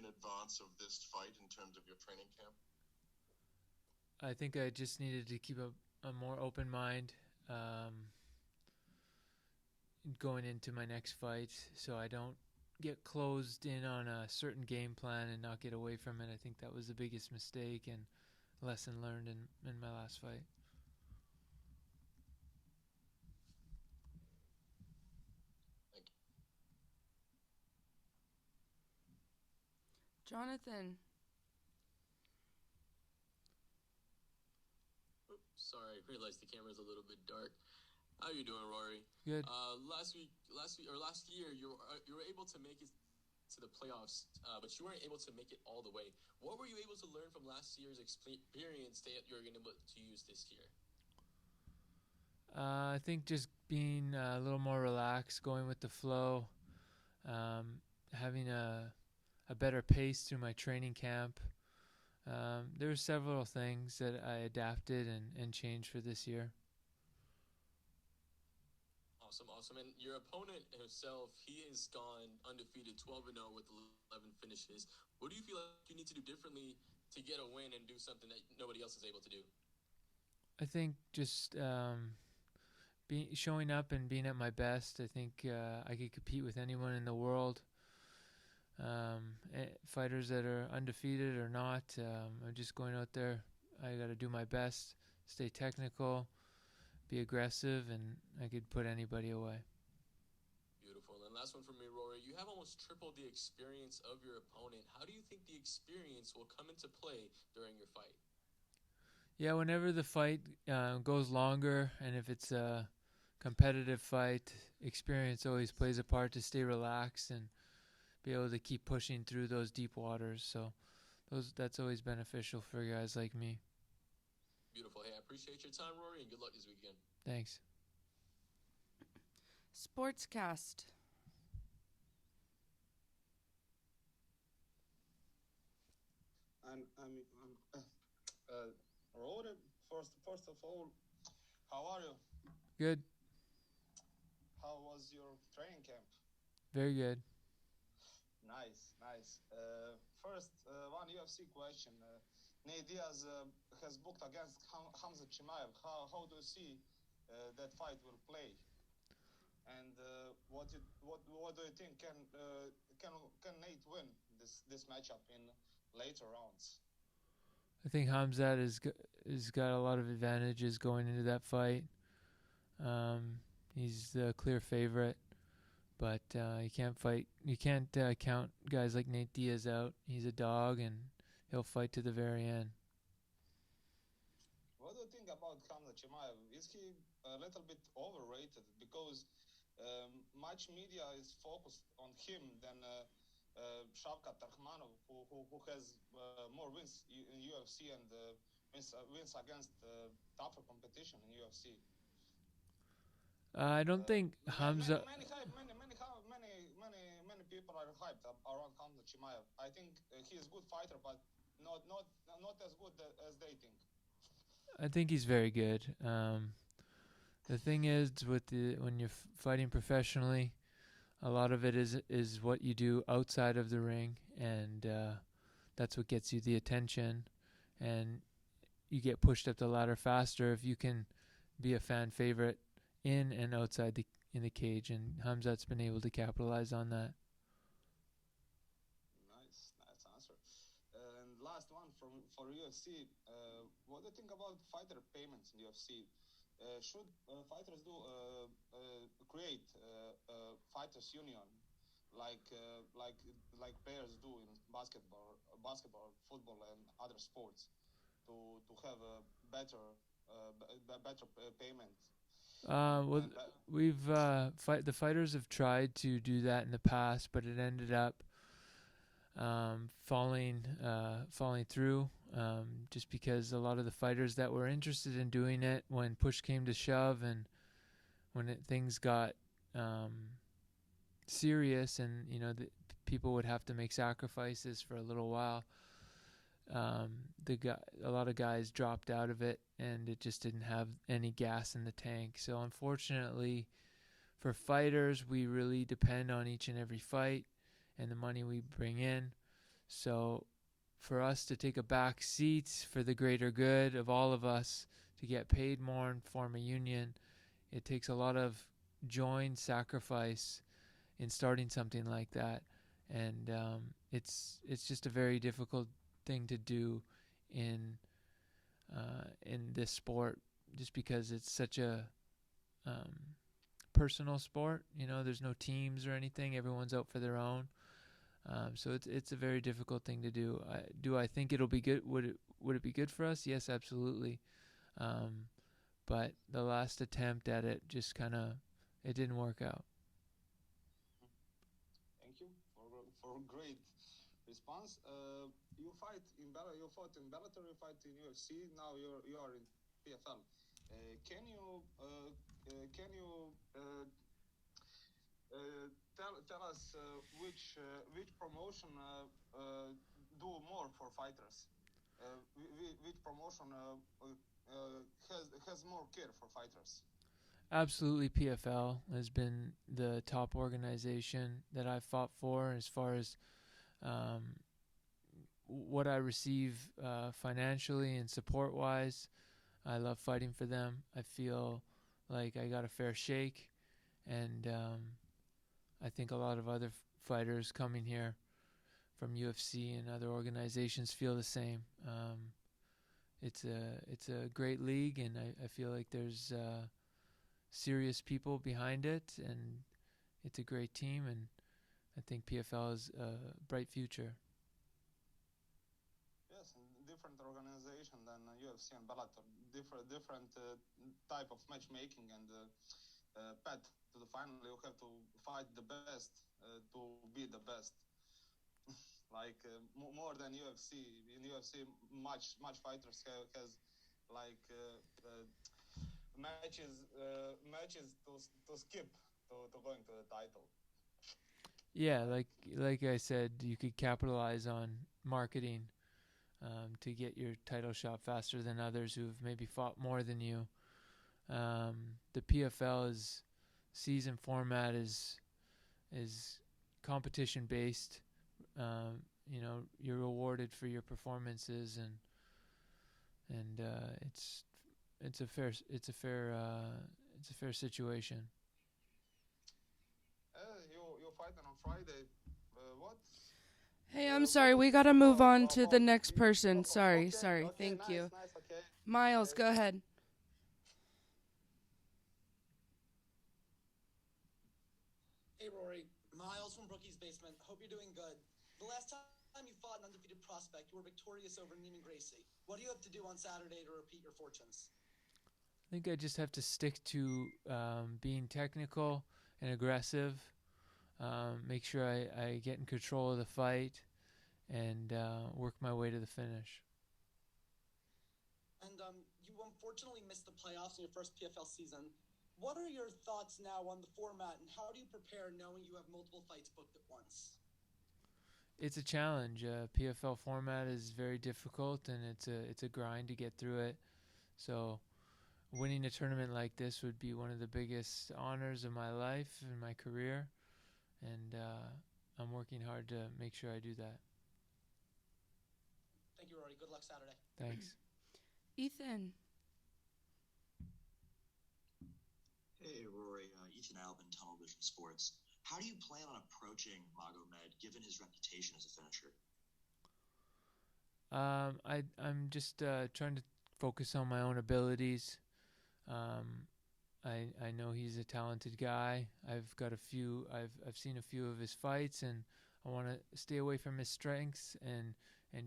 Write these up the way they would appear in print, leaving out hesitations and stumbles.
advance of this fight in terms of your training camp? I think I just needed to keep a more open mind going into my next fight, so I don't get closed in on a certain game plan and not get away from it. I think that was the biggest mistake and lesson learned in my last fight. Thank you. Jonathan. Oops, sorry, I realized the camera's a little bit dark. How you doing, Rory? Good. Last year, you were able to make it to the playoffs, but you weren't able to make it all the way. What were you able to learn from last year's experience that you're going to be able to use this year? I think just being a little more relaxed, going with the flow, having a better pace through my training camp. There were several things that I adapted and changed for this year. Awesome. And your opponent himself, he has gone undefeated, 12-0 with 11 finishes. What do you feel like you need to do differently to get a win and do something that nobody else is able to do? I think just showing up and being at my best. I think I could compete with anyone in the world. Fighters that are undefeated or not, I'm just going out there. I got to do my best, stay technical, be aggressive, and I could put anybody away. Beautiful. And last one from me, Rory. You have almost tripled the experience of your opponent. How do you think the experience will come into play during your fight? Yeah, whenever the fight goes longer, and if it's a competitive fight, experience always plays a part to stay relaxed and be able to keep pushing through those deep waters. So that's always beneficial for guys like me. Beautiful. Hey, I appreciate your time, Rory, and good luck this weekend. Thanks. Sportscast. I'm Rory. First of all, how are you? Good. How was your training camp? Very good. Nice. First, one UFC question. Nate Diaz has booked against Hamza Chimaev. How do you see that fight will play? And what do you think? Can Nate win this matchup in later rounds? I think Hamzat has got a lot of advantages going into that fight. He's the clear favorite, but you can't count guys like Nate Diaz out. He's a dog, and he'll fight to the very end. What do you think about Hamza Chimaev? Is he a little bit overrated? Because much media is focused on him than Shavkat Rakhmonov, who has more wins in UFC and wins against tougher competition in UFC. I don't think Hamza. Many people are hyped around Hamza Chimaev. I think he is a good fighter, but not as good as they think. I think he's very good. The thing is, when you're fighting professionally, a lot of it is what you do outside of the ring, and that's what gets you the attention, and you get pushed up the ladder faster if you can be a fan favorite in and outside in the cage, and Hamzat's been able to capitalize on that. Nice answer. And last one for UFC. What do you think about fighter payments in UFC? Should fighters create fighters union like players do in basketball, football, and other sports to have a better payment? Well, the fighters have tried to do that in the past, but it ended up falling through, just because a lot of the fighters that were interested in doing it, when push came to shove and when things got serious, and people would have to make sacrifices for a little while, a lot of guys dropped out of it, and it just didn't have any gas in the tank. So unfortunately, for fighters, we really depend on each and every fight and the money we bring in. So for us to take a back seat for the greater good of all of us to get paid more and form a union, it takes a lot of joint sacrifice in starting something like that, and it's just a very difficult thing to do in this sport, just because it's such a um, personal sport. There's no teams or anything. Everyone's out for their own. So it's a very difficult thing to do. Do I think it'll be good? Would it be good for us? Yes, absolutely. But the last attempt at it just kind of it didn't work out. Thank you for great response. You fought in Bellator, you fight in UFC. Now you are in PFL. Can you tell us which promotion do more for fighters? Which promotion has more care for fighters? Absolutely, PFL has been the top organization that I've fought for as far as um, what I receive financially and support wise. I love fighting for them. I feel like I got a fair shake, and I think a lot of other fighters coming here from UFC and other organizations feel the same. It's a great league, and I feel like there's serious people behind it, and it's a great team, and I think PFL is a bright future. Yes, different organization than UFC and Bellator. Different type of matchmaking and path to the final. You have to fight the best to be the best. Like more than UFC. In UFC, much fighters has like matches to skip to going to the title. Yeah, Right? like I said, you could capitalize on marketing to get your title shot faster than others who've maybe fought more than you. The PFL's season format is competition based. You're rewarded for your performances, and it's a fair situation. You fighting on Friday. What? Hey, I'm sorry. We got to move on to the next person. Sorry, Okay, sorry. okay, Thank you. nice, okay. Miles, Okay. go ahead. Hey Rory, Miles from Brookie's Basement. Hope you're doing good. The last time you fought an undefeated prospect, you were victorious over Neiman Gracie. What do you have to do on Saturday to repeat your fortunes? I think I just have to stick to being technical and aggressive. Make sure I get in control of the fight and work my way to the finish. And you unfortunately missed the playoffs in your first PFL season. What are your thoughts now on the format, and how do you prepare knowing you have multiple fights booked at once? It's a challenge. PFL format is very difficult, and it's a grind to get through it. So winning a tournament like this would be one of the biggest honors of my life and my career, and I'm working hard to make sure I do that. Thank you, Rory. Good luck Saturday. Thanks. Ethan. Hey, Rory. Ethan Albin, Tunnel Vision Sports. How do you plan on approaching Magomed, given his reputation as a finisher? I'm just trying to focus on my own abilities. I know he's a talented guy. I've seen a few of his fights, and I want to stay away from his strengths and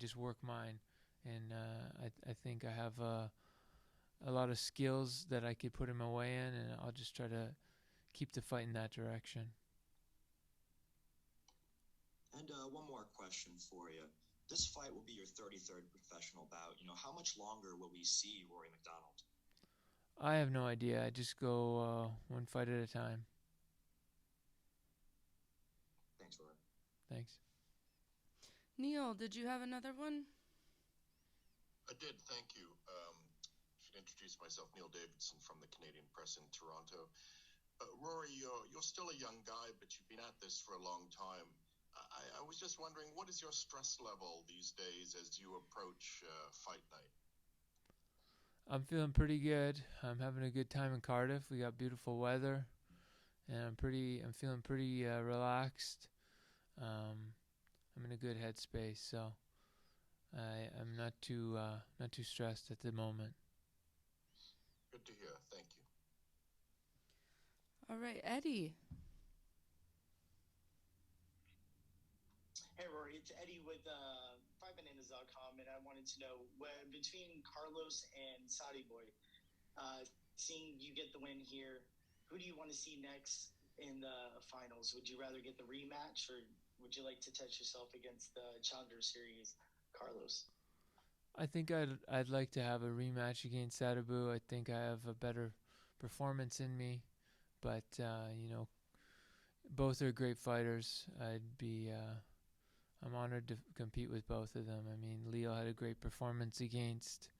just work mine. And I think I have a lot of skills that I could put him away in, and I'll just try to keep the fight in that direction. And one more question for you. This fight will be your 33rd professional bout. How much longer will we see Rory MacDonald? I have no idea. I just go one fight at a time. Thanks, Rory. Thanks. Neil, did you have another one? I did, thank you. Should introduce myself, Neil Davidson from the Canadian Press in Toronto. Rory, you're still a young guy, but you've been at this for a long time. I was just wondering, what is your stress level these days as you approach fight night? I'm feeling pretty good. I'm having a good time in Cardiff. We got beautiful weather, and I'm feeling pretty relaxed. Um, I'm in a good headspace, so I'm not too stressed at the moment. Good to hear. Thank you. All right, Eddie. Hey Rory, it's Eddie with 5bananas.com, and I wanted to know between Carlos and Saudi Boy, seeing you get the win here, who do you want to see next in the finals? Would you rather get the rematch, or would you like to test yourself against the Challenger Series, Carlos? I think I'd like to have a rematch against Sadabu. I think I have a better performance in me, but both are great fighters. I'm honored to compete with both of them. I mean, Leo had a great performance against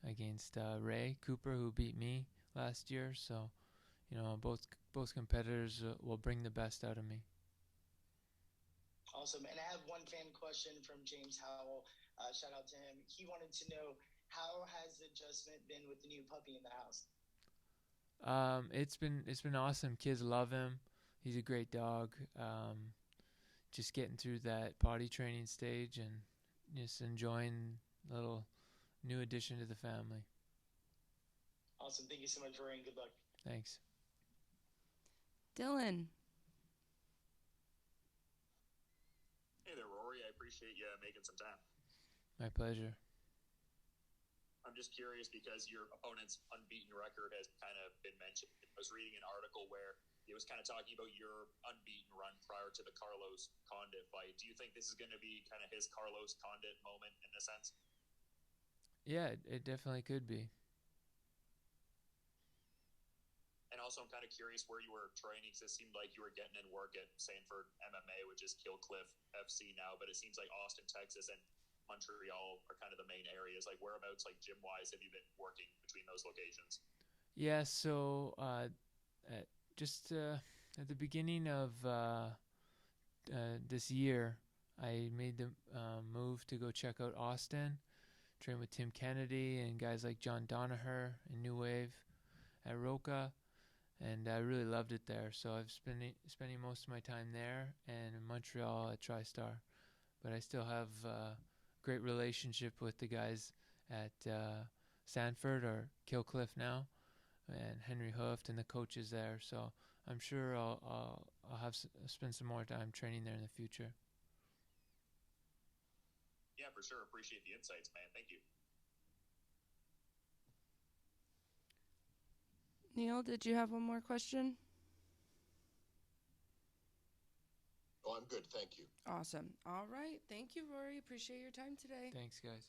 Ray Cooper, who beat me last year. So, both competitors will bring the best out of me. Awesome. And I have one fan question from James Howell. Shout out to him. He wanted to know, how has the adjustment been with the new puppy in the house? It's been awesome. Kids love him. He's a great dog. Just getting through that potty training stage and just enjoying a little new addition to the family. Awesome. Thank you so much, Rory, and good luck. Thanks. Dylan. Hey there, Rory. I appreciate you making some time. My pleasure. I'm just curious because your opponent's unbeaten record has kind of been mentioned. I was reading an article where it was kind of talking about your unbeaten run prior to the Carlos Condit fight. Do you think this is going to be kind of his Carlos Condit moment in a sense? Yeah, it definitely could be. And also, I'm kind of curious where you were training, because it seemed like you were getting in work at Sanford MMA, which is Killcliff FC now, but it seems like Austin, Texas, and Montreal are kind of the main areas. Like, whereabouts, like gym-wise, have you been working between those locations? Yeah, so just at the beginning of this year, I made the move to go check out Austin, train with Tim Kennedy and guys like John Donaher and New Wave at Roca, and I really loved it there. So I've spending most of my time there and in Montreal at TriStar. But I still have a great relationship with the guys at Sanford or Killcliff now, and Henry Hooft and the coaches there. So I'm sure I'll spend some more time training there in the future. Yeah, for sure. Appreciate the insights, man. Thank you. Neil, did you have one more question? Oh, I'm good. Thank you. Awesome. All right. Thank you, Rory. Appreciate your time today. Thanks, guys.